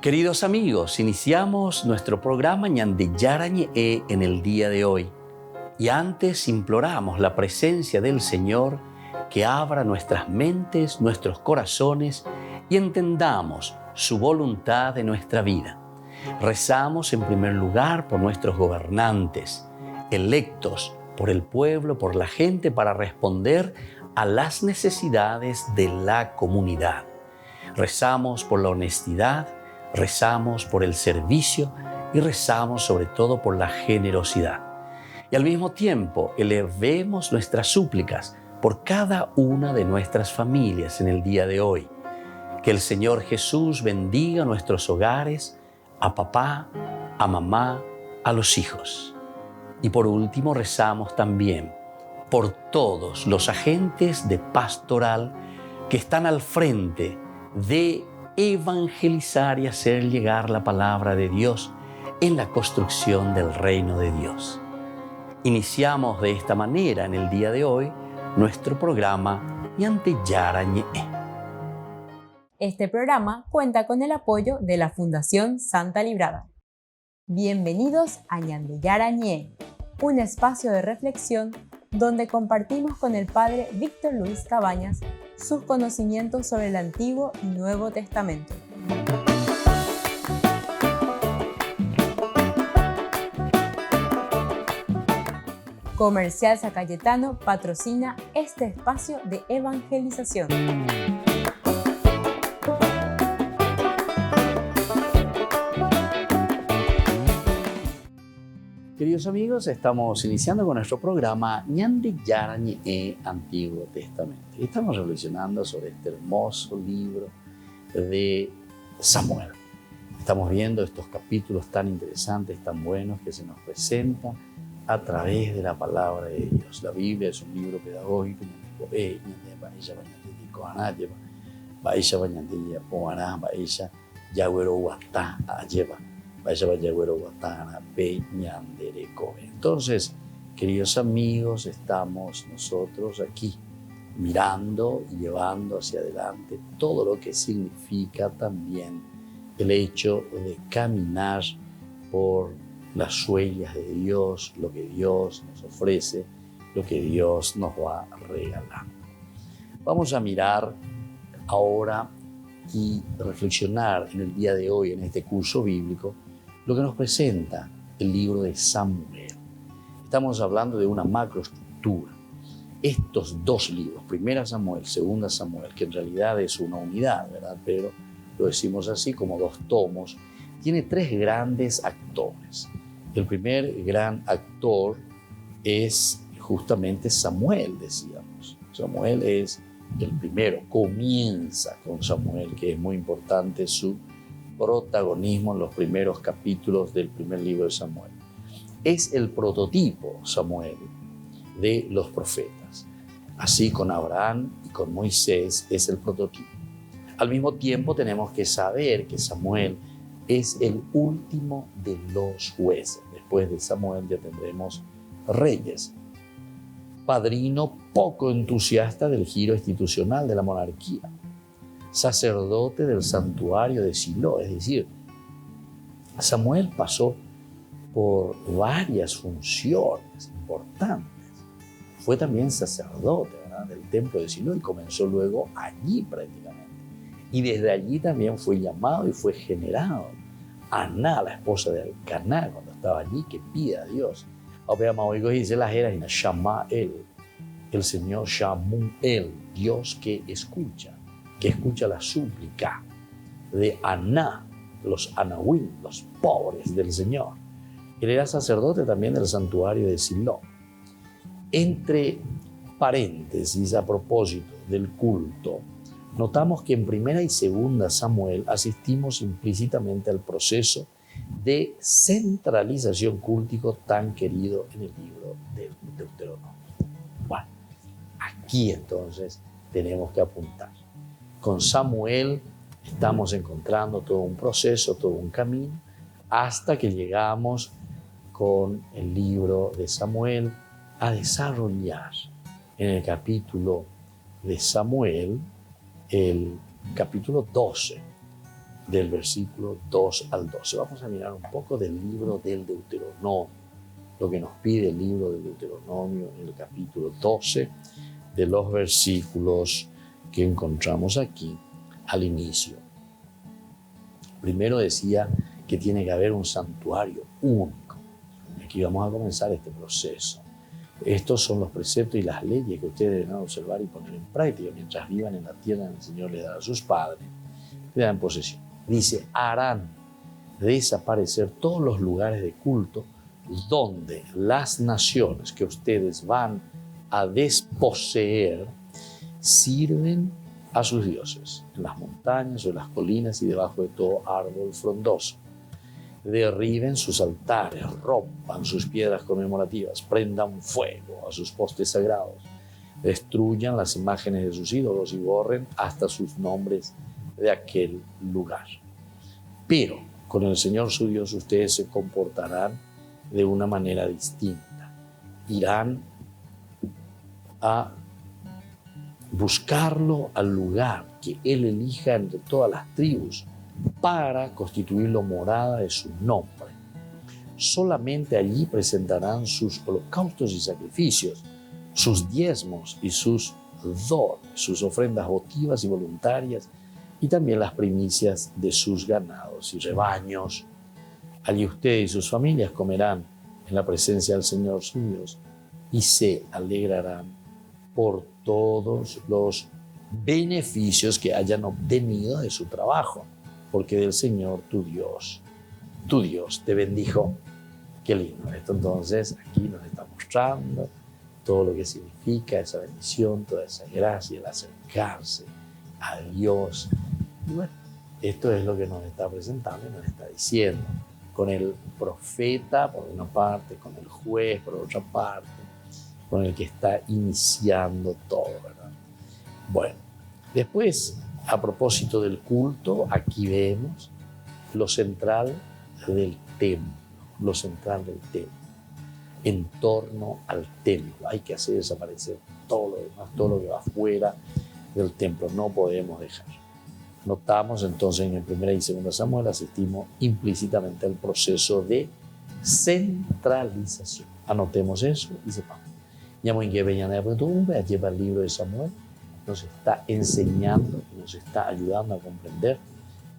Queridos amigos, iniciamos nuestro programa Ñande Yarañe en el día de hoy. Y antes imploramos la presencia del Señor que abra nuestras mentes, nuestros corazones y entendamos su voluntad en nuestra vida. Rezamos en primer lugar por nuestros gobernantes, electos por el pueblo, por la gente, para responder a las necesidades de la comunidad. Rezamos por la honestidad, rezamos por el servicio y rezamos sobre todo por la generosidad. Y al mismo tiempo elevemos nuestras súplicas por cada una de nuestras familias en el día de hoy. Que el Señor Jesús bendiga nuestros hogares, a papá, a mamá, a los hijos. Y por último rezamos también por todos los agentes de pastoral que están al frente de evangelizar y hacer llegar la palabra de Dios en la construcción del reino de Dios. Iniciamos de esta manera en el día de hoy nuestro programa Ñande Yarañe. Este programa cuenta con el apoyo de la Fundación Santa Librada. Bienvenidos a Ñande Yarañe, un espacio de reflexión donde compartimos con el Padre Víctor Luis Cabañas sus conocimientos sobre el Antiguo y Nuevo Testamento. Comercial San Cayetano patrocina este espacio de evangelización. Queridos amigos, estamos iniciando con nuestro programa Ñande Yarañe Antiguo Testamento. Y estamos reflexionando sobre este hermoso libro de Samuel. Estamos viendo estos capítulos tan interesantes, tan buenos que se nos presentan a través de la palabra de Dios. La Biblia es un libro pedagógico, entonces, queridos amigos, estamos nosotros aquí mirando y llevando hacia adelante todo lo que significa también el hecho de caminar por las huellas de Dios, lo que Dios nos ofrece, lo que Dios nos va regalando. Vamos a mirar ahora y reflexionar en el día de hoy, en este curso bíblico, lo que nos presenta el libro de Samuel. Estamos hablando de una macroestructura. Estos dos libros, Primera Samuel, Segunda Samuel, que en realidad es una unidad, ¿verdad? Pero lo decimos así como dos tomos, tiene tres grandes actores. El primer gran actor es justamente Samuel, decíamos. Samuel es el primero, comienza con Samuel, que es muy importante su protagonismo en los primeros capítulos del primer libro de Samuel. Es el prototipo, Samuel, de los profetas. Así con Abraham y con Moisés es el prototipo. Al mismo tiempo tenemos que saber que Samuel es el último de los jueces. Después de Samuel ya tendremos reyes. Padrino poco entusiasta del giro institucional de la monarquía. Sacerdote del santuario de Silo, es decir, Samuel pasó por varias funciones importantes. Fue también sacerdote, ¿verdad?, del templo de Silo y comenzó luego allí prácticamente. Y desde allí también fue llamado y fue generado. Aná, la esposa de Elcaná, cuando estaba allí, que pide a Dios. Dice la Jera, llama él, el Señor Shamuel, Dios que escucha la súplica de Aná, los Anahuim, los pobres del Señor. Él era sacerdote también del santuario de Silo. Entre paréntesis, a propósito del culto, notamos que en Primera y Segunda Samuel asistimos implícitamente al proceso de centralización cúltico tan querido en el libro del Deuteronomio. Bueno, aquí entonces tenemos que apuntar. Con Samuel estamos encontrando todo un proceso, todo un camino, hasta que llegamos con el libro de Samuel a desarrollar en el capítulo de Samuel, el capítulo 12, del versículo 2 al 12. Vamos a mirar un poco del libro del Deuteronomio, lo que nos pide el libro del Deuteronomio en el capítulo 12, de los versículos que encontramos aquí al inicio. Primero decía que tiene que haber un santuario único. Aquí vamos a comenzar este proceso. Estos son los preceptos y las leyes que ustedes deben observar y poner en práctica mientras vivan en la tierra que el Señor les da a sus padres, le dan posesión. Dice, harán desaparecer todos los lugares de culto donde las naciones que ustedes van a desposeer sirven a sus dioses, en las montañas o en las colinas y debajo de todo árbol frondoso. Derriben sus altares, rompan sus piedras conmemorativas, prendan fuego a sus postes sagrados, destruyan las imágenes de sus ídolos y borren hasta sus nombres de aquel lugar. Pero con el Señor su Dios ustedes se comportarán de una manera distinta. Irán a buscarlo al lugar que Él elija entre todas las tribus para constituirlo morada de su nombre. Solamente allí presentarán sus holocaustos y sacrificios, sus diezmos y sus dones, sus ofrendas votivas y voluntarias, y también las primicias de sus ganados y rebaños. Allí ustedes y sus familias comerán en la presencia del Señor su Dios y se alegrarán por todos los beneficios que hayan obtenido de su trabajo, porque del Señor tu Dios te bendijo. Qué lindo esto. Entonces aquí nos está mostrando todo lo que significa esa bendición, toda esa gracia, el acercarse a Dios. Y bueno, esto es lo que nos está presentando y nos está diciendo, con el profeta por una parte, con el juez por otra parte, con el que está iniciando todo, ¿verdad? Bueno, después, a propósito del culto, aquí vemos lo central del templo, en torno al templo. Hay que hacer desaparecer todo lo demás, todo lo que va afuera del templo, no podemos dejar. Notamos entonces en el 1 y 2 Samuel, asistimos implícitamente al proceso de centralización. Anotemos eso y sepamos. Lleva el libro de Samuel, nos está enseñando, nos está ayudando a comprender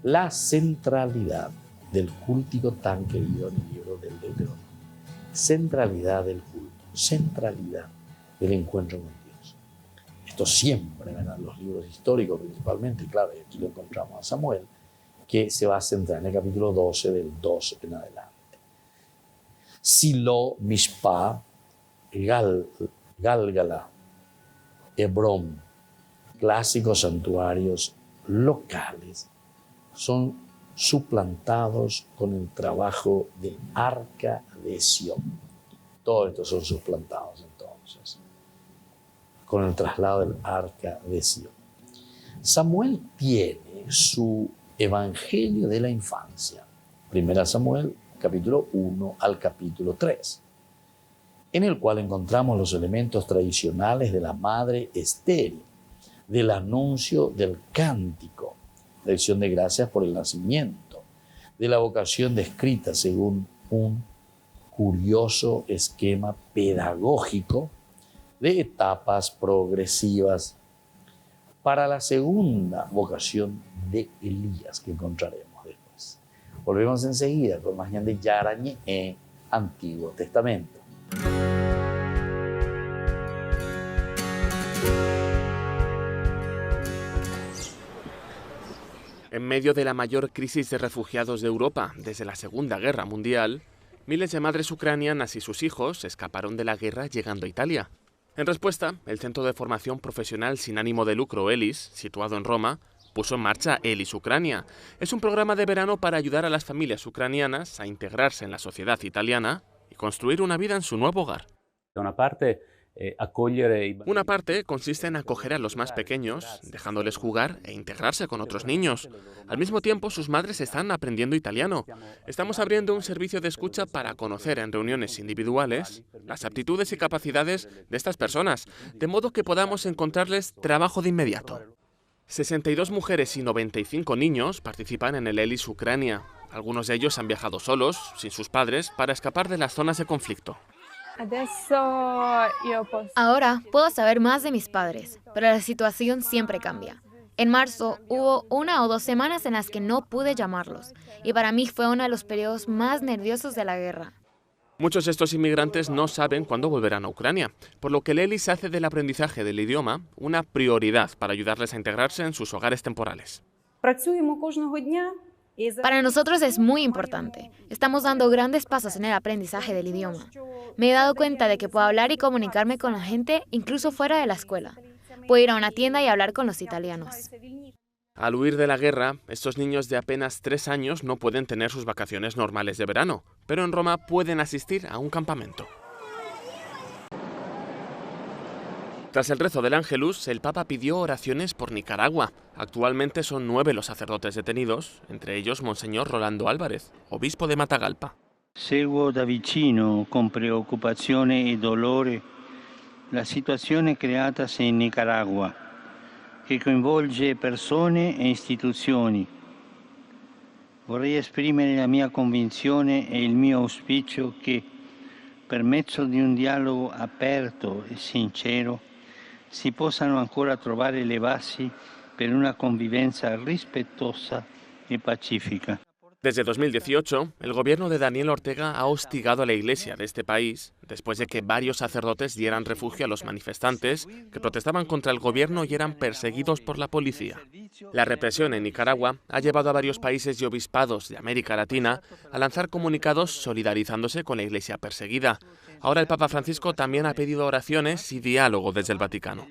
la centralidad del culto tan querido en el libro del Deuteronomio. Centralidad del culto, centralidad del encuentro con Dios. Esto siempre, ¿verdad? Los libros históricos principalmente, claro, y aquí lo encontramos a Samuel, que se va a centrar en el capítulo 12, del 2 en adelante. Silo, Mishpah, Gálgala, Hebrón, clásicos santuarios locales, son suplantados con el trabajo del Arca de Sión. Todos estos son suplantados entonces con el traslado del Arca de Sión. Samuel tiene su Evangelio de la infancia, 1 Samuel, capítulo 1 al capítulo 3, en el cual encontramos los elementos tradicionales de la madre estéril, del anuncio del cántico, de acción de gracias por el nacimiento, de la vocación descrita según un curioso esquema pedagógico de etapas progresivas para la segunda vocación de Elías que encontraremos después. Volvemos enseguida con más Ñande Yarañé en Antiguo Testamento. En medio de la mayor crisis de refugiados de Europa desde la Segunda Guerra Mundial, miles de madres ucranianas y sus hijos escaparon de la guerra llegando a Italia. En respuesta, el Centro de Formación Profesional sin ánimo de lucro ELIS, situado en Roma, puso en marcha ELIS Ucrania. Es un programa de verano para ayudar a las familias ucranianas a integrarse en la sociedad italiana y construir una vida en su nuevo hogar. Una parte consiste en acoger a los más pequeños, dejándoles jugar e integrarse con otros niños. Al mismo tiempo, sus madres están aprendiendo italiano. Estamos abriendo un servicio de escucha para conocer en reuniones individuales las aptitudes y capacidades de estas personas, de modo que podamos encontrarles trabajo de inmediato. 62 mujeres y 95 niños participan en el ELIS Ucrania. Algunos de ellos han viajado solos, sin sus padres, para escapar de las zonas de conflicto. Ahora puedo saber más de mis padres, pero la situación siempre cambia. En marzo hubo 1 o 2 semanas en las que no pude llamarlos, y para mí fue uno de los periodos más nerviosos de la guerra. Muchos de estos inmigrantes no saben cuándo volverán a Ucrania, por lo que el ELIS hace del aprendizaje del idioma una prioridad para ayudarles a integrarse en sus hogares temporales. Para nosotros es muy importante. Estamos dando grandes pasos en el aprendizaje del idioma. Me he dado cuenta de que puedo hablar y comunicarme con la gente incluso fuera de la escuela. Puedo ir a una tienda y hablar con los italianos. Al huir de la guerra, estos niños de apenas 3 años no pueden tener sus vacaciones normales de verano, pero en Roma pueden asistir a un campamento. Tras el rezo del Ángelus, el Papa pidió oraciones por Nicaragua. Actualmente son 9 los sacerdotes detenidos, entre ellos Monseñor Rolando Álvarez, obispo de Matagalpa. Seguo da vicino, con preoccupazione e dolore, la situazione creatasi in Nicaragua, che coinvolge persone e istituzioni. Vorrei esprimere la mia convinzione e il mio auspicio che, per mezzo di un dialogo aperto e sincero, si possano ancora trovare le basi per una convivenza rispettosa e pacifica. Desde 2018, el gobierno de Daniel Ortega ha hostigado a la iglesia de este país después de que varios sacerdotes dieran refugio a los manifestantes que protestaban contra el gobierno y eran perseguidos por la policía. La represión en Nicaragua ha llevado a varios países y obispados de América Latina a lanzar comunicados solidarizándose con la iglesia perseguida. Ahora el Papa Francisco también ha pedido oraciones y diálogo desde el Vaticano.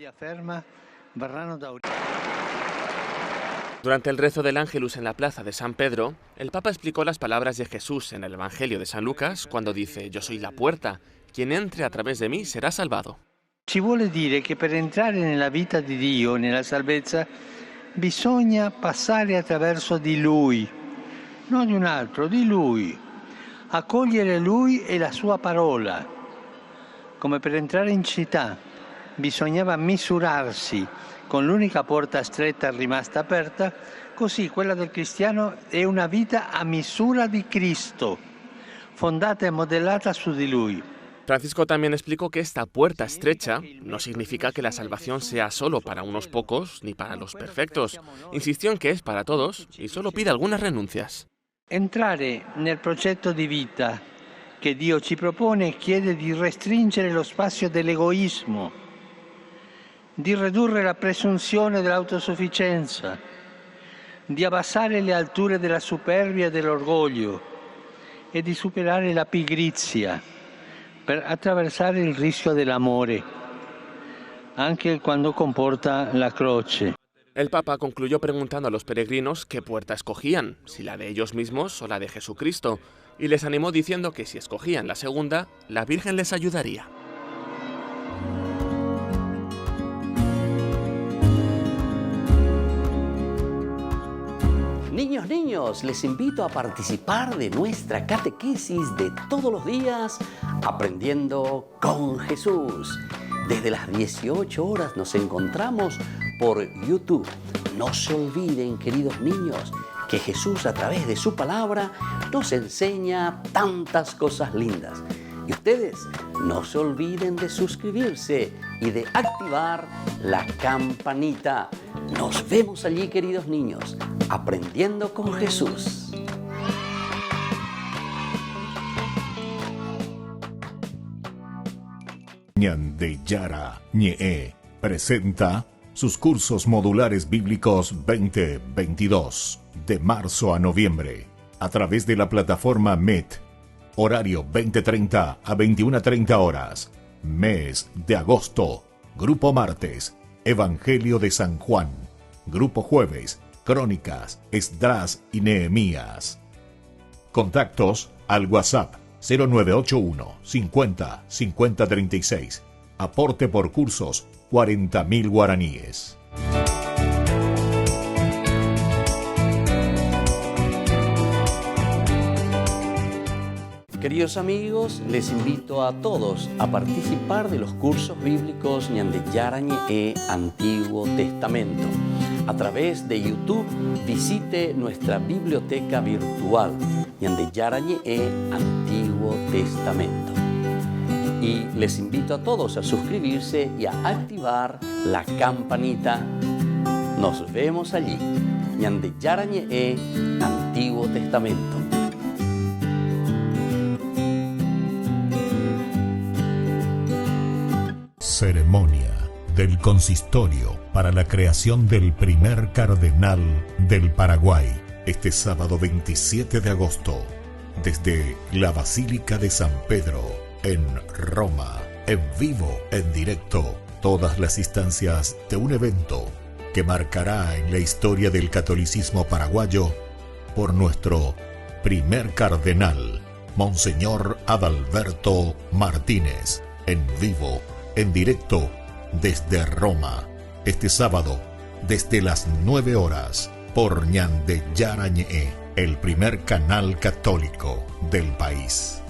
Durante el rezo del Ángelus en la plaza de San Pedro, el Papa explicó las palabras de Jesús en el Evangelio de San Lucas cuando dice: «Yo soy la puerta, quien entre a través de mí será salvado». Ci vuole dire che per entrare nella vita di Dio, nella salvezza, bisogna passare attraverso di Lui, non di un altro, di Lui, accogliere Lui e la sua parola. Come per entrare in città bisognava misurarsi con l'unica porta stretta rimasta aperta, così quella del cristiano è una vita a misura di Cristo, fondata e modellata su di Lui. Francisco también explicó que esta puerta estrecha no significa que la salvación sea solo para unos pocos ni para los perfectos. Insistió en que es para todos y solo pide algunas renuncias. Entrare nel progetto di vita che Dio ci propone chiede di restringere lo spazio dell'egoismo, di ridurre la presunzione dell'autosufficienza, di abbassare le alture della superbia e dell'orgoglio e di superare la pigrizia per attraversare il rischio dell'amore, anche quando comporta la croce. El Papa concluyó preguntando a los peregrinos qué puerta escogían, si la de ellos mismos o la de Jesucristo, y les animó diciendo que si escogían la segunda, la Virgen les ayudaría. Niños, les invito a participar de nuestra catequesis de todos los días, Aprendiendo con Jesús. Desde las 18 horas nos encontramos por YouTube. No se olviden, queridos niños, que Jesús a través de su palabra nos enseña tantas cosas lindas. Y ustedes no se olviden de suscribirse y de activar la campanita. Nos vemos allí, queridos niños, Aprendiendo con Jesús. Ñandeyara Ñe presenta sus cursos modulares bíblicos 2022 de marzo a noviembre a través de la plataforma Meet. Horario 20:30 a 21:30 horas. Mes de agosto. Grupo martes, Evangelio de San Juan. Grupo jueves, Crónicas, Esdras y Nehemías. Contactos al WhatsApp 0981 50 50 36. Aporte por cursos 40.000 guaraníes. Queridos amigos, les invito a todos a participar de los cursos bíblicos Ñandeyara Ñe Antiguo Testamento. A través de YouTube visite nuestra biblioteca virtual Ñande Yara Ñe'e Antiguo Testamento. Y les invito a todos a suscribirse y a activar la campanita. Nos vemos allí. Ñande Yara Ñe'e Antiguo Testamento. Ceremonia del consistorio para la creación del primer cardenal del Paraguay, este sábado 27 de agosto, desde la Basílica de San Pedro, en Roma, en vivo, en directo, todas las instancias de un evento que marcará en la historia del catolicismo paraguayo por nuestro primer cardenal, Monseñor Adalberto Martínez, en vivo, en directo, desde Roma, este sábado, desde las 9 horas, por Ñande Yara Ñe'e, el primer canal católico del país.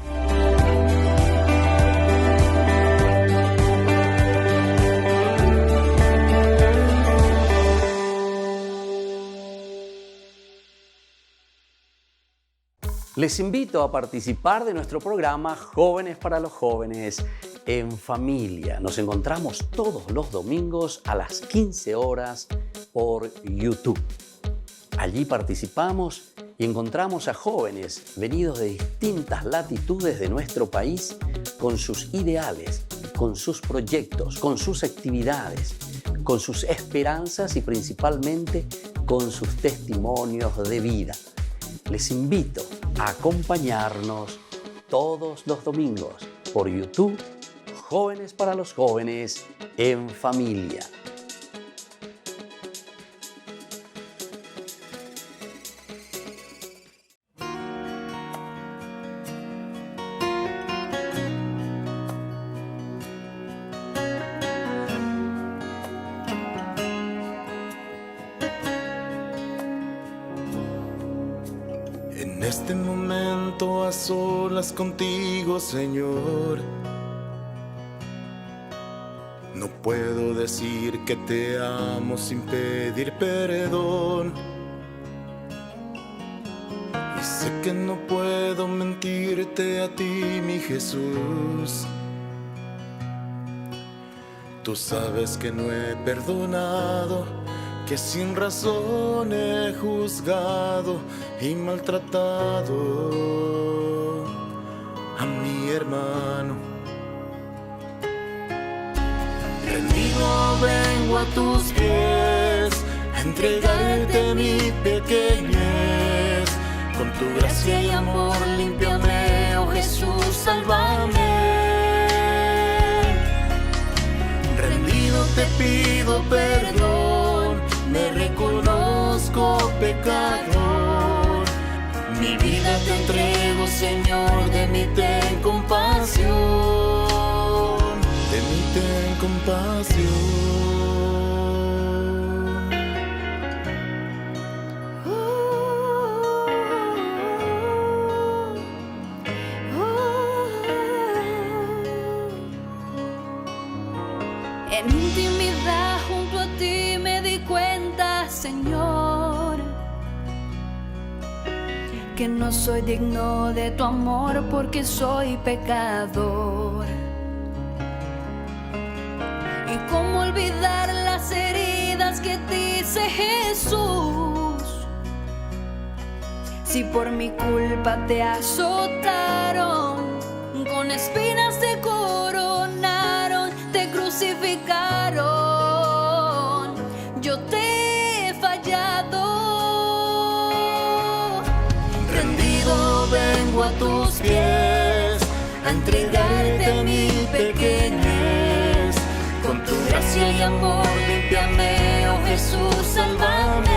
Les invito a participar de nuestro programa Jóvenes para los Jóvenes en Familia. Nos encontramos todos los domingos a las 15 horas por YouTube. Allí participamos y encontramos a jóvenes venidos de distintas latitudes de nuestro país con sus ideales, con sus proyectos, con sus actividades, con sus esperanzas y principalmente con sus testimonios de vida. Les invito a acompañarnos todos los domingos por YouTube, Jóvenes para los Jóvenes en Familia. En este momento a solas contigo, Señor, no puedo decir que te amo sin pedir perdón. Y sé que no puedo mentirte a ti, mi Jesús. Tú sabes que no he perdonado, que sin razón he juzgado y maltratado a mi hermano. Rendido vengo a tus pies, a entregarte mi pequeñez. Con tu gracia y amor límpiame, oh Jesús, sálvame. Rendido te pido perdón, me reconozco pecador. Mi vida te entrego, Señor, de mí ten compasión, de mí ten compasión. En intimidad junto a ti me di cuenta, Señor, que no soy digno de tu amor porque soy pecador. Y cómo olvidar las heridas que te hice, Jesús, si por mi culpa te azotaron, con espinas te coronaron, te crucificaron. Yo te he fallado. Rendido vengo a tus pies, a entregarte mi pequeñez. Con tu gracia y amor límpiame, oh Jesús, sálvame.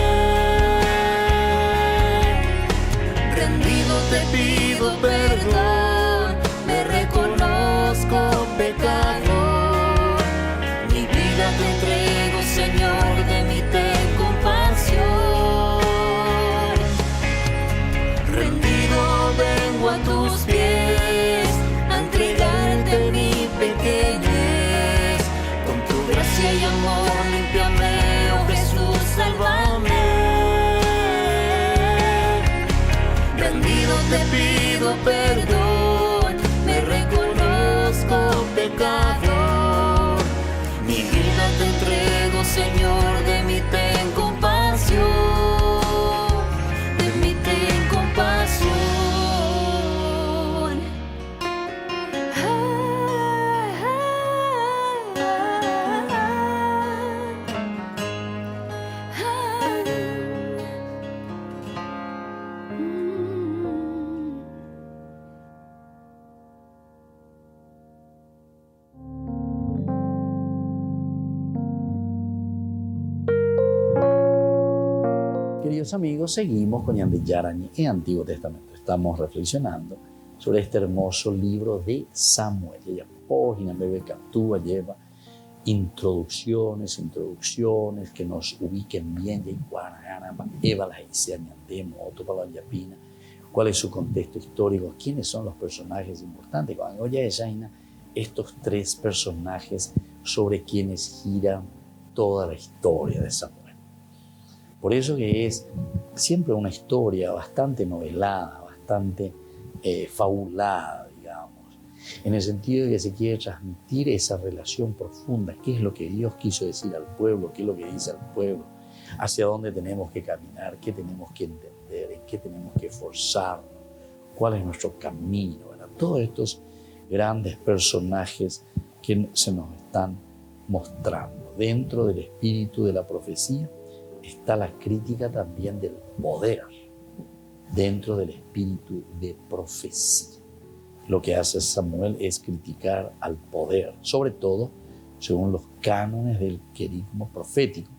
Rendido te pido perdón, me reconozco pecador. Mi vida te entrego, Señor, de mí ten compasión. Rendido vengo a tus pies, a entregarte mi pequeñez. Con tu gracia y amor límpiame, oh Jesús, salva. te pido perdón, me reconozco pecador. Mi vida te entrego, Señor, de mí ten compasión, de mí ten compasión. Queridos amigos, seguimos con Ñande Yarañe en Antiguo Testamento. Estamos reflexionando sobre este hermoso libro de Samuel. Ella página bebé captúa, lleva introducciones que nos ubiquen bien. Eva la Yapina, cuál es su contexto histórico, quiénes son los personajes importantes. Cuando ya estos tres personajes sobre quienes gira toda la historia de Samuel. Por eso que es siempre una historia bastante novelada, bastante fabulada, digamos, en el sentido de que se quiere transmitir esa relación profunda, qué es lo que Dios quiso decir al pueblo, qué es lo que dice al pueblo, hacia dónde tenemos que caminar, qué tenemos que entender, en qué tenemos que esforzarnos, cuál es nuestro camino, ¿verdad? Todos estos grandes personajes que se nos están mostrando. Dentro del espíritu de la profecía está la crítica también del poder, dentro del espíritu de profecía. Lo que hace Samuel es criticar al poder, sobre todo según los cánones del querismo profético,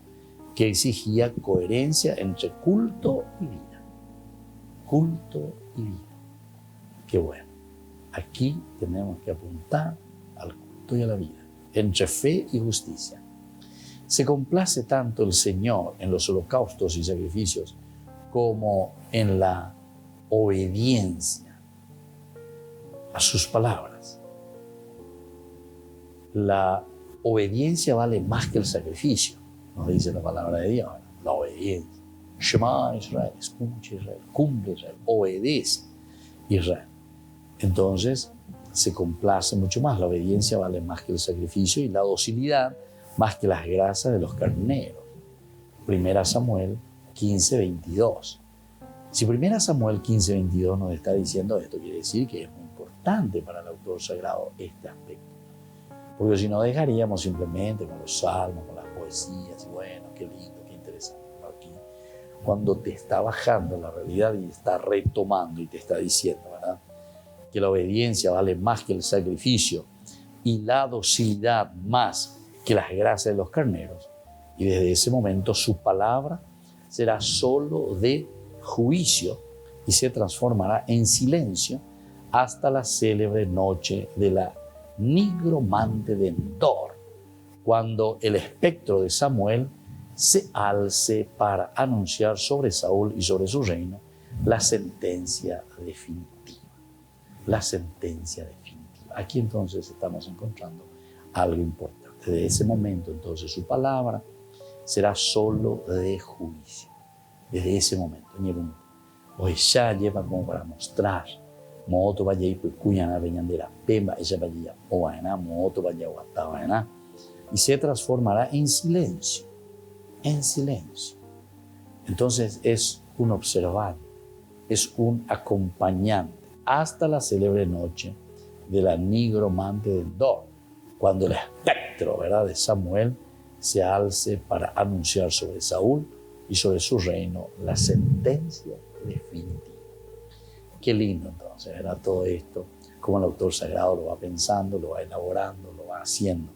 que exigía coherencia entre culto y vida. Culto y vida. Qué bueno. Aquí tenemos que apuntar al culto y a la vida, entre fe y justicia. Se complace tanto el Señor en los holocaustos y sacrificios como en la obediencia a sus palabras. La obediencia vale más que el sacrificio, nos dice la palabra de Dios. La obediencia. Shema Israel, escucha Israel, cumple Israel, obedece Israel. Entonces se complace mucho más. La obediencia vale más que el sacrificio y la docilidad más que las grasas de los carneros. 1 Samuel 15:22. Si 1 Samuel 15:22 nos está diciendo esto, quiere decir que es muy importante para el autor sagrado este aspecto. Porque si no, dejaríamos simplemente con los salmos, con las poesías, y bueno, qué lindo, qué interesante. Aquí, cuando te está bajando la realidad y está retomando y te está diciendo, ¿verdad?, que la obediencia vale más que el sacrificio y la docilidad más que las grasas de los carneros, y desde ese momento su palabra será solo de juicio y se transformará en silencio hasta la célebre noche de la nigromante de Endor, cuando el espectro de Samuel se alce para anunciar sobre Saúl y sobre su reino la sentencia definitiva. La sentencia definitiva. Aquí entonces estamos encontrando algo importante. Desde ese momento, entonces, su palabra será solo de juicio. Desde ese momento. Hoy ya lleva como para mostrar. Moto vaya y cuyana veñan de la pemba, ella vaya o vaina, moto vaya o vaina. Y se transformará en silencio. En silencio. Entonces es un observante, es un acompañante hasta la célebre noche de la nigromante de Endor, cuando el espectro, ¿verdad?, de Samuel se alce para anunciar sobre Saúl y sobre su reino la sentencia definitiva. Qué lindo entonces, ¿verdad?, todo esto, cómo el autor sagrado lo va pensando, lo va elaborando, lo va haciendo.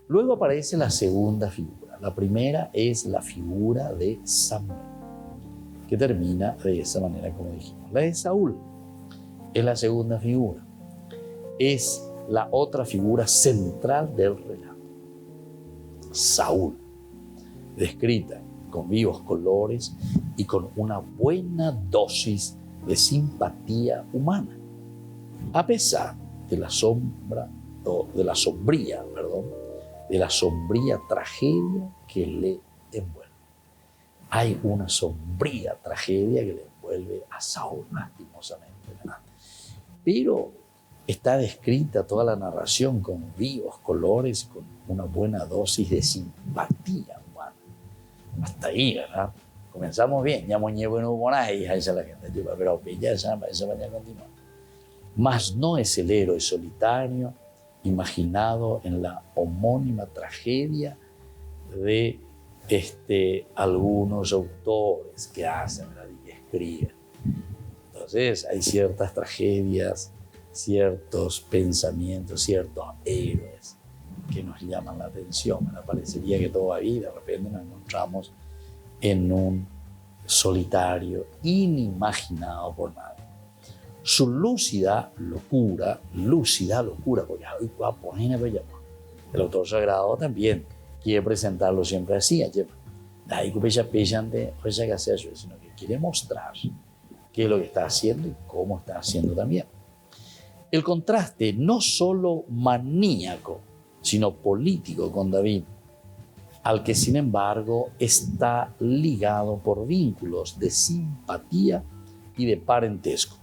Luego aparece la segunda figura. La primera es la figura de Samuel, que termina de esa manera como dijimos. La de Saúl es la segunda figura. Es la otra figura central del relato. Saúl, descrita con vivos colores y con una buena dosis de simpatía humana, a pesar de la sombría tragedia que le envuelve. Hay una sombría tragedia que le envuelve. vuelve a Saúl, lastimosamente, ¿verdad? Pero está descrita toda la narración con vivos colores, con una buena dosis de simpatía humana. Hasta ahí, ¿verdad? Comenzamos bien, ya moñé bueno monaje, hija, esa la gente, pero ya esa va a continuar. Mas no es el héroe solitario imaginado en la homónima tragedia de algunos autores que hacen, ¿verdad? Y que escriben. Entonces hay ciertas tragedias, ciertos pensamientos, ciertos héroes que nos llaman la atención. Me parecería que todo va bien y de repente nos encontramos en un solitario inimaginado por nadie. Su lúcida locura, porque el autor sagrado también quiere presentarlo siempre así, sino que quiere mostrar qué es lo que está haciendo y cómo está haciendo también. El contraste no solo maníaco, sino político con David, al que sin embargo está ligado por vínculos de simpatía y de parentesco.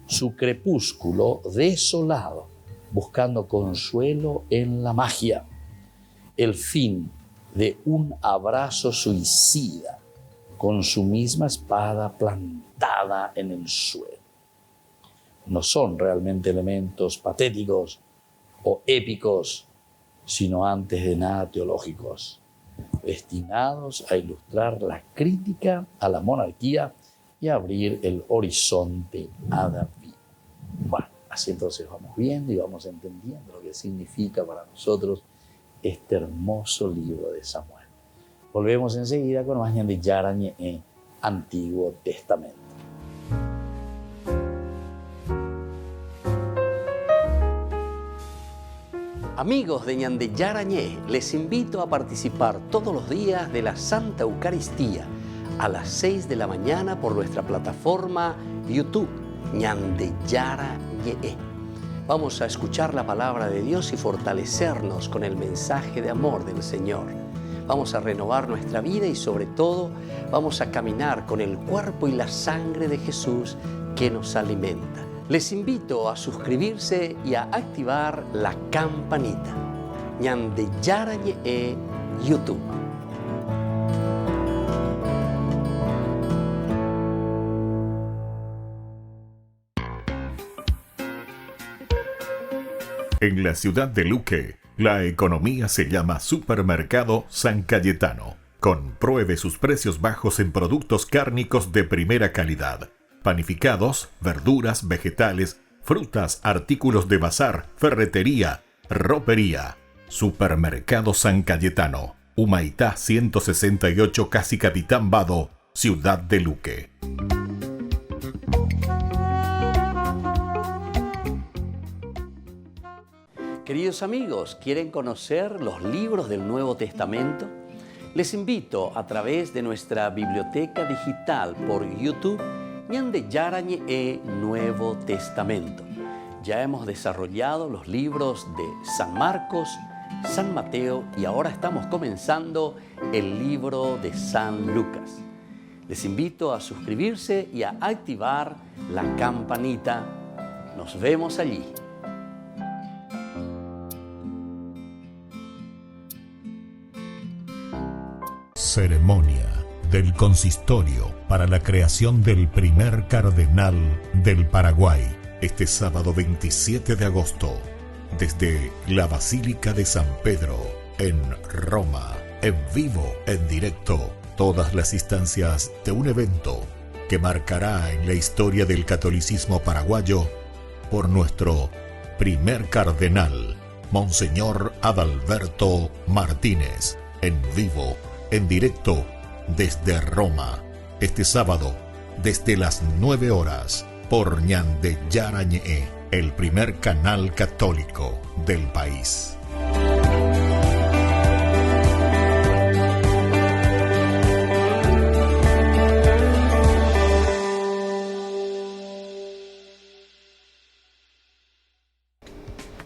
Su crepúsculo desolado, buscando consuelo en la magia, el fin de un abrazo suicida con su misma espada plantada en el suelo. No son realmente elementos patéticos o épicos, sino antes de nada teológicos, destinados a ilustrar la crítica a la monarquía y abrir el horizonte a David. Bueno, así entonces vamos viendo y vamos entendiendo lo que significa para nosotros este hermoso libro de Samuel. Volvemos enseguida con más de Yarañe en Antiguo Testamento. Amigos de Ñande Yarañé, les invito a participar todos los días de la Santa Eucaristía a las 6 de la mañana por nuestra plataforma YouTube, Ñande Yarañé. Vamos a escuchar la palabra de Dios y fortalecernos con el mensaje de amor del Señor. Vamos a renovar nuestra vida y sobre todo vamos a caminar con el cuerpo y la sangre de Jesús que nos alimenta. Les invito a suscribirse y a activar la campanita. Ñande Yarañé YouTube. En la ciudad de Luque, la economía se llama Supermercado San Cayetano. Compruebe sus precios bajos en productos cárnicos de primera calidad. Panificados, verduras, vegetales, frutas, artículos de bazar, ferretería, ropería. Supermercado San Cayetano, Humaitá 168, Casi Capitán Vado, ciudad de Luque. Queridos amigos, ¿quieren conocer los libros del Nuevo Testamento? Les invito a través de nuestra biblioteca digital por YouTube, Ñande Yarañé Nuevo Testamento. Ya hemos desarrollado los libros de San Marcos, San Mateo y ahora estamos comenzando el libro de San Lucas. Les invito a suscribirse y a activar la campanita. Nos vemos allí. Ceremonia del consistorio para la creación del primer cardenal del Paraguay, este sábado 27 de agosto, desde la Basílica de San Pedro, en Roma, en vivo, en directo, todas las instancias de un evento que marcará en la historia del catolicismo paraguayo por nuestro primer cardenal, Monseñor Adalberto Martínez, en vivo, en directo, desde Roma, este sábado, desde las 9 horas, por Ñande Yarañé, el primer canal católico del país.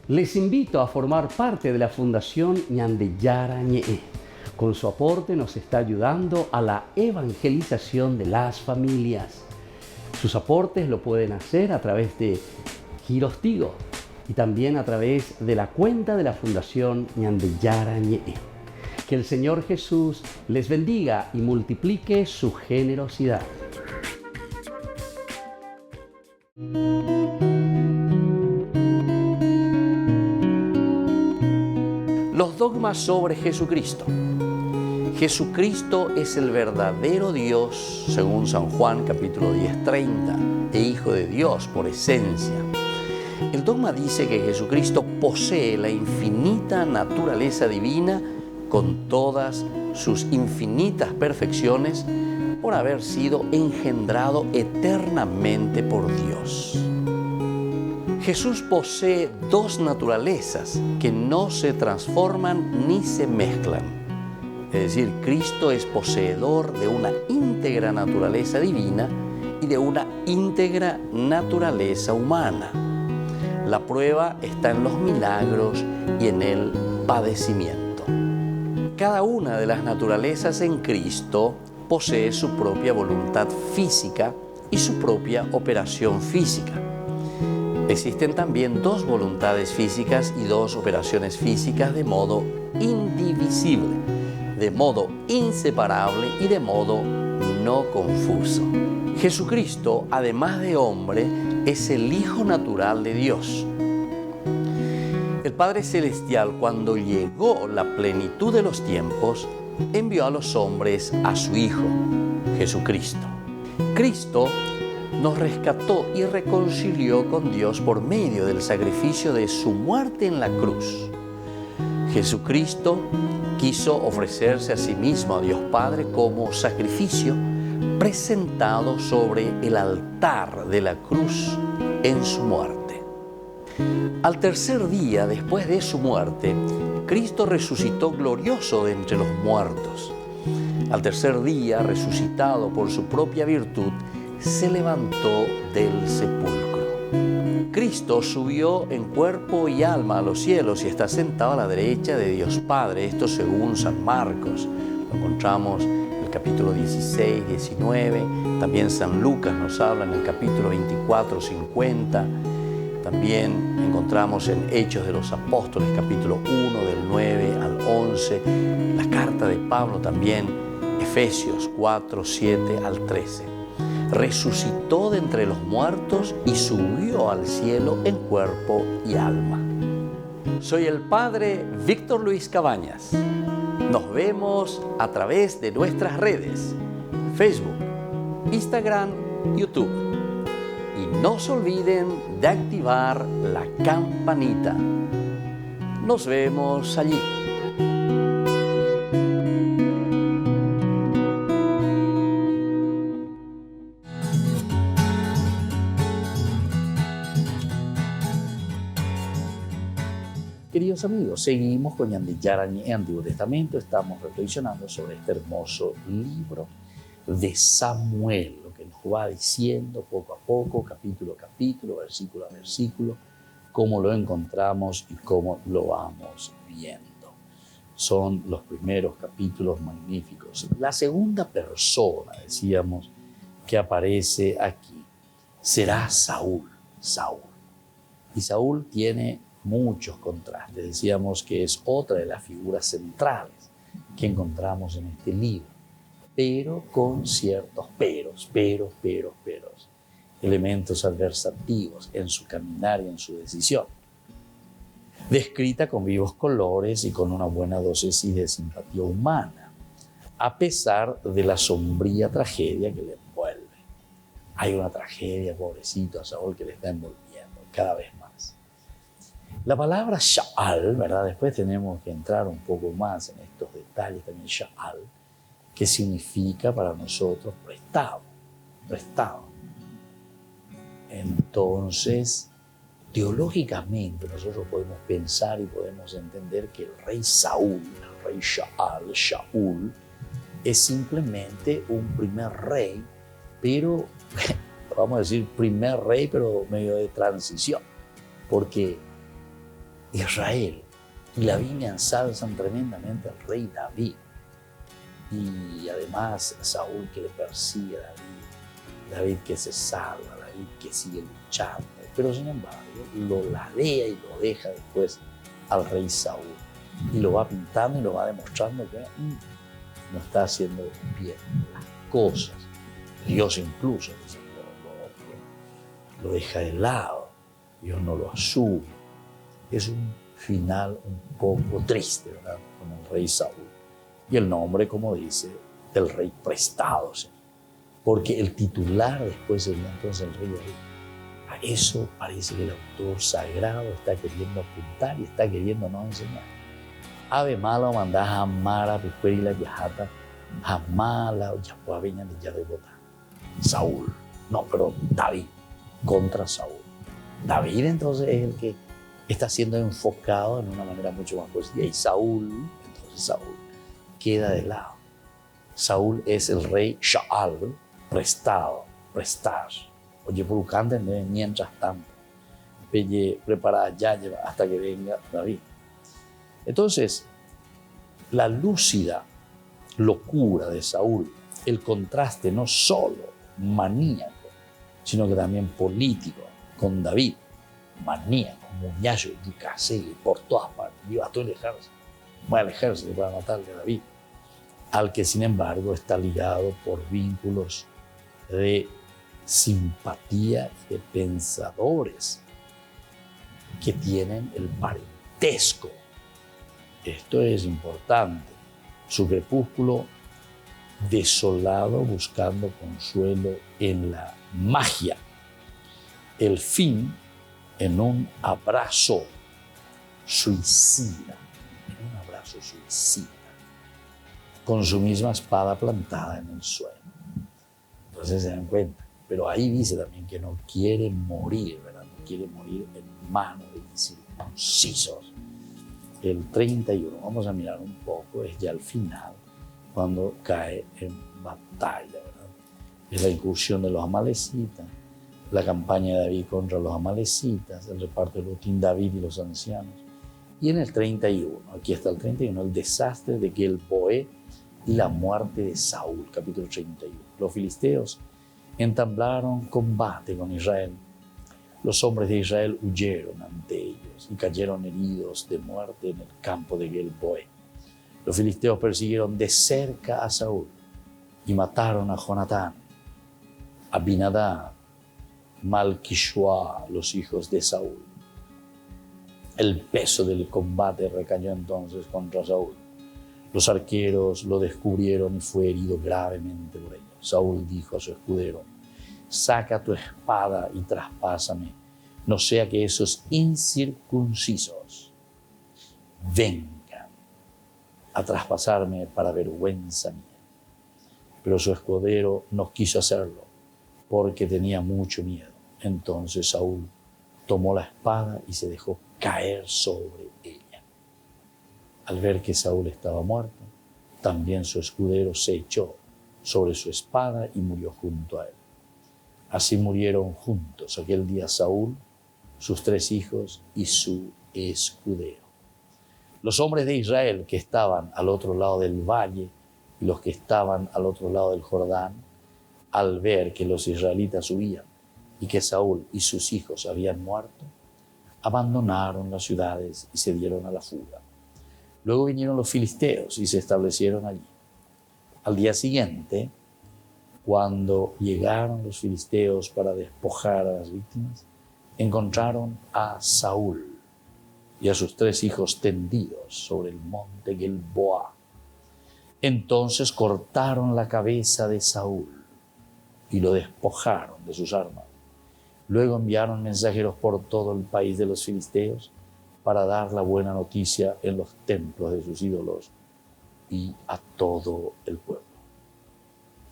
Les invito a formar parte de la Fundación Ñande Yarañé. Con su aporte nos está ayudando a la evangelización de las familias. Sus aportes lo pueden hacer a través de Giros Tigo y también a través de la cuenta de la Fundación Ñande Yara Ñe. Que el Señor Jesús les bendiga y multiplique su generosidad. Los dogmas sobre Jesucristo. Jesucristo es el verdadero Dios, según San Juan capítulo 10:30, e Hijo de Dios por esencia. El dogma dice que Jesucristo posee la infinita naturaleza divina con todas sus infinitas perfecciones por haber sido engendrado eternamente por Dios. Jesús posee dos naturalezas que no se transforman ni se mezclan. Es decir, Cristo es poseedor de una íntegra naturaleza divina y de una íntegra naturaleza humana. La prueba está en los milagros y en el padecimiento. Cada una de las naturalezas en Cristo posee su propia voluntad física y su propia operación física. Existen también dos voluntades físicas y dos operaciones físicas de modo indivisible, de modo inseparable y de modo no confuso. Jesucristo, además de hombre, es el Hijo natural de Dios. El Padre Celestial, cuando llegó la plenitud de los tiempos, envió a los hombres a su Hijo, Jesucristo. Cristo nos rescató y reconcilió con Dios por medio del sacrificio de su muerte en la cruz. Jesucristo quiso ofrecerse a sí mismo a Dios Padre como sacrificio presentado sobre el altar de la cruz en su muerte. Al tercer día después de su muerte, Cristo resucitó glorioso de entre los muertos. Al tercer día, resucitado por su propia virtud, se levantó del sepulcro. Cristo subió en cuerpo y alma a los cielos y está sentado a la derecha de Dios Padre. Esto según San Marcos. Lo encontramos en el capítulo 16, 19. También San Lucas nos habla en el capítulo 24, 50. También encontramos en Hechos de los Apóstoles, capítulo 1, del 9 al 11. La carta de Pablo también, Efesios 4, 7 al 13. Resucitó de entre los muertos y subió al cielo en cuerpo y alma. Soy el Padre Víctor Luis Cabañas. Nos vemos a través de nuestras redes, Facebook, Instagram, YouTube. Y no se olviden de activar la campanita. Nos vemos allí. Queridos amigos, seguimos con Ñande Yara Ñe, Antiguo Testamento. Estamos reflexionando sobre este hermoso libro de Samuel, lo que nos va diciendo poco a poco, capítulo a capítulo, versículo a versículo, cómo lo encontramos y cómo lo vamos viendo. Son los primeros capítulos magníficos. La segunda persona, decíamos, que aparece aquí será Saúl. Y Saúl tiene muchos contrastes. Decíamos que es otra de las figuras centrales que encontramos en este libro, pero con ciertos peros, elementos adversativos en su caminar y en su decisión. Descrita con vivos colores y con una buena dosis de simpatía humana, a pesar de la sombría tragedia que le envuelve. Hay una tragedia, pobrecito a Saúl, que le está envolviendo cada vez más. La palabra Sha'al, ¿verdad? Después tenemos que entrar un poco más en estos detalles también. Sha'al, que significa para nosotros prestado. Entonces, teológicamente nosotros podemos pensar y podemos entender que el rey Saúl, el rey Shaul, es simplemente un primer rey, pero vamos a decir primer rey, pero medio de transición, porque Israel y la Biblia ensalzan tremendamente al rey David, y además Saúl, que le persigue a David, David que se salva, David que sigue luchando, pero sin embargo lo ladea y lo deja después al rey Saúl y lo va pintando y lo va demostrando que no está haciendo bien las cosas. Dios incluso lo deja de lado, Dios no lo asume. Es un final un poco triste, ¿verdad?, con el rey Saúl. Y el nombre, como dice, del rey prestado, ¿sí?, porque el titular después sería entonces el rey David. A eso parece que el autor sagrado está queriendo apuntar y está queriendo no enseñar. Ave mala o mandá jamara, picuerila, yajata, jamala o yapuabeña de Yadebota. Saúl, no, pero David contra Saúl. David entonces es el que está siendo enfocado en una manera mucho más positiva. Y Saúl, entonces Saúl queda de lado. Saúl es el rey Shaal, prestado, prestar. Oye, por Ucante, mientras tanto, Pelle prepara ya hasta que venga David. Entonces, la lúcida locura de Saúl, el contraste no solo maníaco, sino que también político con David, maníaco, muñayo, yucasegui, por todas partes, iba a todo el ejército, va al ejército para matarle a David, al que sin embargo está ligado por vínculos de simpatía y de pensadores que tienen el parentesco. Esto es importante. Su crepúsculo desolado buscando consuelo en la magia. El fin en un abrazo suicida. En un abrazo suicida. Con su misma espada plantada en el suelo. Entonces se dan cuenta. Pero ahí dice también que no quiere morir, ¿verdad? No quiere morir en manos de incircuncisos. El 31, vamos a mirar un poco, es ya el final, cuando cae en batalla, ¿verdad? Es la incursión de los amalecitas, la campaña de David contra los amalecitas, el reparto de botín David y los ancianos. Y en el 31, aquí está el 31, el desastre de Gilboé y la muerte de Saúl, capítulo 31. Los filisteos entablaron combate con Israel. Los hombres de Israel huyeron ante ellos y cayeron heridos de muerte en el campo de Gilboé. Los filisteos persiguieron de cerca a Saúl y mataron a Jonatán, Abinadab, Malquishua, los hijos de Saúl. El peso del combate recayó entonces contra Saúl. Los arqueros lo descubrieron y fue herido gravemente por ellos. Saúl dijo a su escudero: saca tu espada y traspásame, no sea que esos incircuncisos vengan a traspasarme para vergüenza mía. Pero su escudero no quiso hacerlo porque tenía mucho miedo. Entonces Saúl tomó la espada y se dejó caer sobre ella. Al ver que Saúl estaba muerto, también su escudero se echó sobre su espada y murió junto a él. Así murieron juntos aquel día Saúl, sus 3 hijos y su escudero. Los hombres de Israel que estaban al otro lado del valle y los que estaban al otro lado del Jordán, al ver que los israelitas huían y que Saúl y sus hijos habían muerto, abandonaron las ciudades y se dieron a la fuga. Luego vinieron los filisteos y se establecieron allí. Al día siguiente, cuando llegaron los filisteos para despojar a las víctimas, encontraron a Saúl y a sus 3 hijos tendidos sobre el monte Gilboa. Entonces cortaron la cabeza de Saúl y lo despojaron de sus armas. Luego enviaron mensajeros por todo el país de los filisteos para dar la buena noticia en los templos de sus ídolos y a todo el pueblo.